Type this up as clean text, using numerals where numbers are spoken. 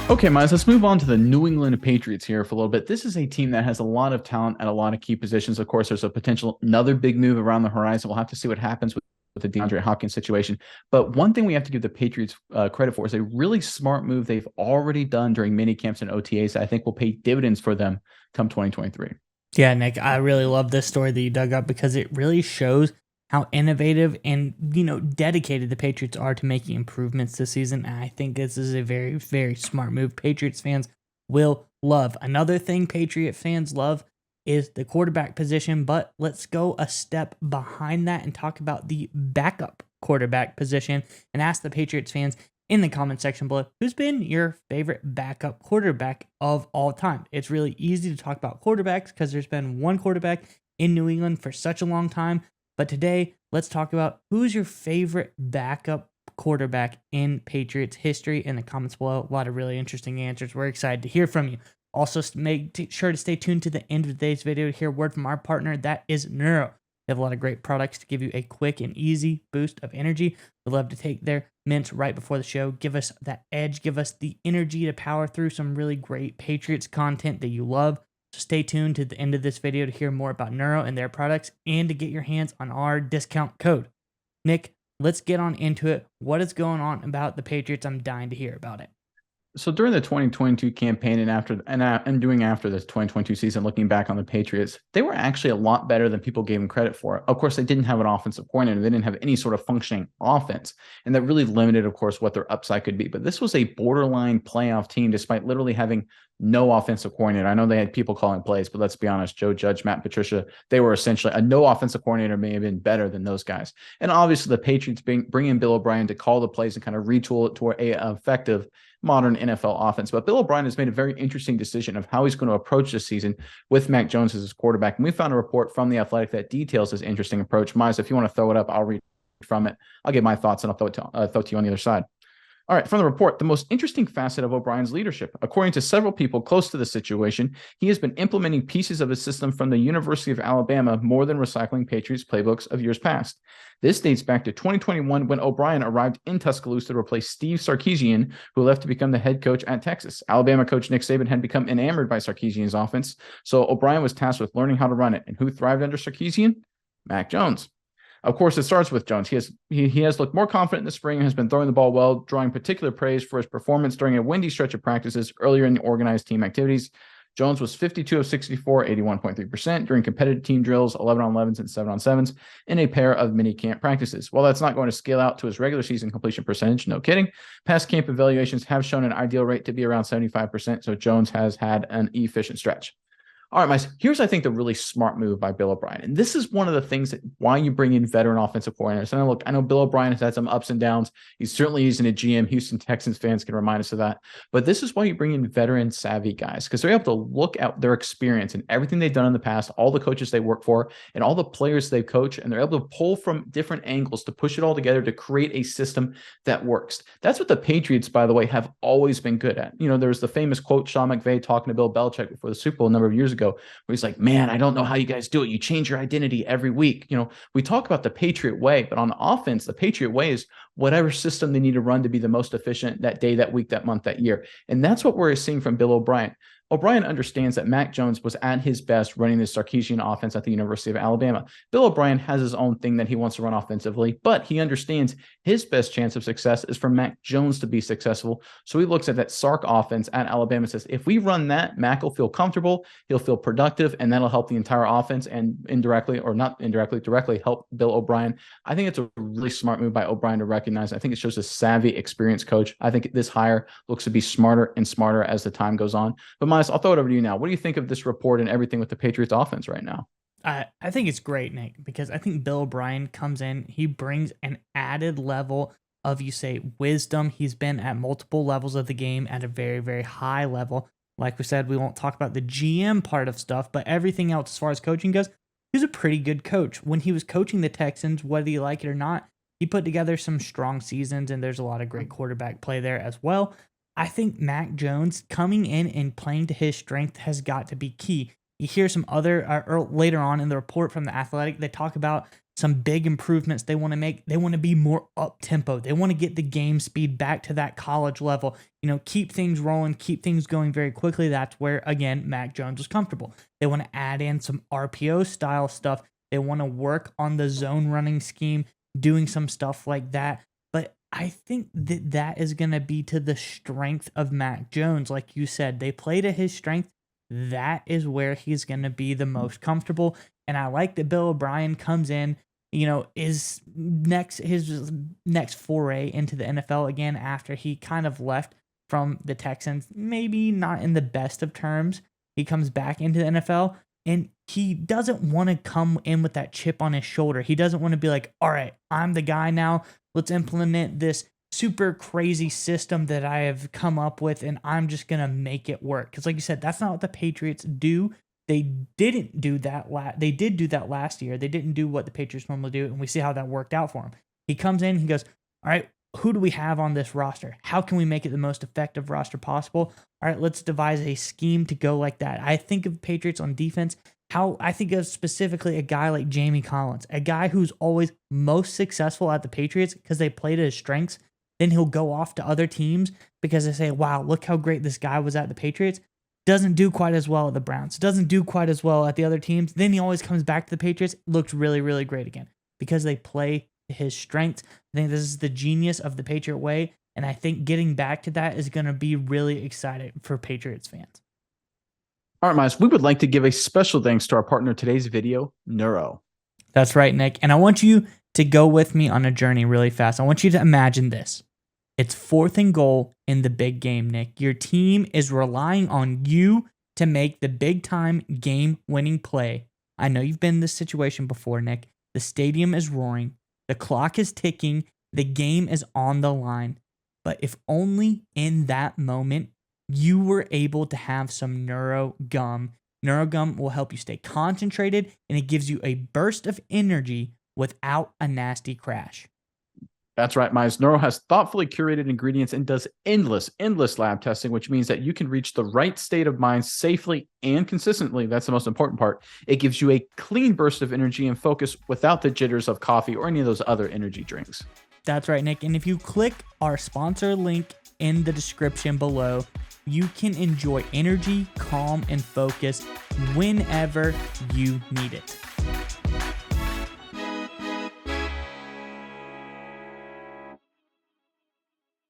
Okay, Miles, let's move on to the New England Patriots here for a little bit. This is a team that has a lot of talent at a lot of key positions. Of course, there's a potential another big move around the horizon. We'll have to see what happens with the DeAndre Hopkins situation. But one thing we have to give the Patriots credit for is a really smart move they've already done during mini camps and OTAs that I think will pay dividends for them come 2023. Yeah, Nick, I really love this story that you dug up because it really shows how innovative and dedicated the Patriots are to making improvements this season. And I think this is a very, very smart move. Patriots fans will love. Another thing Patriot fans love is the quarterback position, but let's go a step behind that and talk about the backup quarterback position and ask the Patriots fans in the comment section below who's been your favorite backup quarterback of all time. It's really easy to talk about quarterbacks because there's been one quarterback in New England for such a long time. But today, let's talk about who's your favorite backup quarterback in Patriots history in the comments below. A lot of really interesting answers. We're excited to hear from you. Also, make sure to stay tuned to the end of today's video to hear a word from our partner, that is Neuro. They have a lot of great products to give you a quick and easy boost of energy. We'd love to take their mints right before the show. Give us that edge. Give us the energy to power through some really great Patriots content that you love. So stay tuned to the end of this video to hear more about Neuro and their products and to get your hands on our discount code. Nick, let's get on into it. What is going on about the Patriots? I'm dying to hear about it. So during the 2022 campaign and doing after this 2022 season, looking back on the Patriots, they were actually a lot better than people gave them credit for. Of course, they didn't have an offensive coordinator. They didn't have any sort of functioning offense, and that really limited, of course, what their upside could be. But this was a borderline playoff team, despite literally having no offensive coordinator. I know they had people calling plays, but let's be honest, Joe Judge, Matt Patricia, they were essentially a no offensive coordinator may have been better than those guys. And obviously the Patriots bring in Bill O'Brien to call the plays and kind of retool it to a effective modern NFL offense. But Bill O'Brien has made a very interesting decision of how he's going to approach this season with Mac Jones as his quarterback. And we found a report from The Athletic that details this interesting approach. Miles, if you want to throw it up, I'll read from it. I'll give my thoughts and I'll throw it to you on the other side. All right, from the report, the most interesting facet of O'Brien's leadership. According to several people close to the situation, he has been implementing pieces of his system from the University of Alabama more than recycling Patriots playbooks of years past. This dates back to 2021 when O'Brien arrived in Tuscaloosa to replace Steve Sarkisian, who left to become the head coach at Texas. Alabama coach Nick Saban had become enamored by Sarkisian's offense, so O'Brien was tasked with learning how to run it. And who thrived under Sarkisian? Mac Jones. Of course, it starts with Jones. He has looked more confident in the spring and has been throwing the ball well, drawing particular praise for his performance during a windy stretch of practices earlier in the organized team activities. Jones was 52 of 64, 81.3% during competitive team drills, 11 on 11s and 7 on 7s in a pair of mini camp practices. While that's not going to scale out to his regular season completion percentage, no kidding, past camp evaluations have shown an ideal rate to be around 75%, so Jones has had an efficient stretch. All right, Miles, here's, I think, the really smart move by Bill O'Brien. And this is one of the things that why you bring in veteran offensive coordinators. And I know Bill O'Brien has had some ups and downs. He's certainly using a GM. Houston Texans fans can remind us of that. But this is why you bring in veteran savvy guys, because they're able to look at their experience and everything they've done in the past, all the coaches they work for, and all the players they've coached, and they're able to pull from different angles to push it all together to create a system that works. That's what the Patriots, by the way, have always been good at. There was the famous quote, Sean McVay talking to Bill Belichick before the Super Bowl a number of years ago, where he's like, man, I don't know how you guys do it. You change your identity every week. We talk about the Patriot way, but on offense, the Patriot way is whatever system they need to run to be the most efficient that day, that week, that month, that year. And that's what we're seeing from Bill O'Brien. O'Brien understands that Mac Jones was at his best running the Sarkisian offense at the University of Alabama. Bill O'Brien has his own thing that he wants to run offensively, but he understands his best chance of success is for Mac Jones to be successful. So he looks at that Sark offense at Alabama and says, if we run that, Mac will feel comfortable, he'll feel productive, and that'll help the entire offense and indirectly, or not indirectly, directly help Bill O'Brien. I think it's a really smart move by O'Brien to recognize. I think it shows a savvy, experienced coach. I think this hire looks to be smarter and smarter as the time goes on. But I'll throw it over to you now. What do you think of this report and everything with the Patriots offense right now? I think it's great, Nick, because I think Bill O'Brien comes in. He brings an added level of, wisdom. He's been at multiple levels of the game at a very, very high level. Like we said, we won't talk about the GM part of stuff, but everything else as far as coaching goes, he's a pretty good coach. When he was coaching the Texans, whether you like it or not, he put together some strong seasons, and there's a lot of great quarterback play there as well. I think Mac Jones coming in and playing to his strength has got to be key. You hear some other later on in the report from The Athletic, they talk about some big improvements they want to make. They want to be more up tempo. They want to get the game speed back to that college level. Keep things rolling, keep things going very quickly. That's where, again, Mac Jones was comfortable. They want to add in some RPO style stuff. They want to work on the zone running scheme, doing some stuff like that. But I think that is going to be to the strength of Mac Jones. Like you said, they play to his strength. That is where he's going to be the most comfortable. And I like that Bill O'Brien comes in, his next foray into the NFL again after he kind of left from the Texans, maybe not in the best of terms. He comes back into the NFL, and he doesn't want to come in with that chip on his shoulder. He doesn't want to be like, all right, I'm the guy now. Let's implement this super crazy system that I have come up with, and I'm just going to make it work. Because like you said, that's not what the Patriots do. They didn't do that. They did do that last year. They didn't do what the Patriots normally do, and we see how that worked out for him. He comes in, he goes, all right, who do we have on this roster? How can we make it the most effective roster possible? All right, let's devise a scheme to go like that. I think of Patriots on defense, how I think of specifically a guy like Jamie Collins, a guy who's always most successful at the Patriots because they play to his strengths. Then he'll go off to other teams because they say, wow, look how great this guy was at the Patriots. Doesn't do quite as well at the Browns. Doesn't do quite as well at the other teams. Then he always comes back to the Patriots. Looks really, really great again because they play to his strengths. I think this is the genius of the Patriot way. And I think getting back to that is going to be really exciting for Patriots fans. All right, Miles, we would like to give a special thanks to our partner in today's video, Neuro. That's right, Nick. And I want you to go with me on a journey really fast. I want you to imagine this. It's 4th and goal in the big game, Nick. Your team is relying on you to make the big-time game-winning play. I know you've been in this situation before, Nick. The stadium is roaring. The clock is ticking. The game is on the line. But if only in that moment you were able to have some Neuro Gum. Neuro Gum will help you stay concentrated, and it gives you a burst of energy without a nasty crash. That's right, Miles. Neuro has thoughtfully curated ingredients and does endless lab testing, which means that you can reach the right state of mind safely and consistently. That's the most important part. It gives you a clean burst of energy and focus without the jitters of coffee or any of those other energy drinks. That's right, Nick. And if you click our sponsor link in the description below, you can enjoy energy, calm, and focus whenever you need it.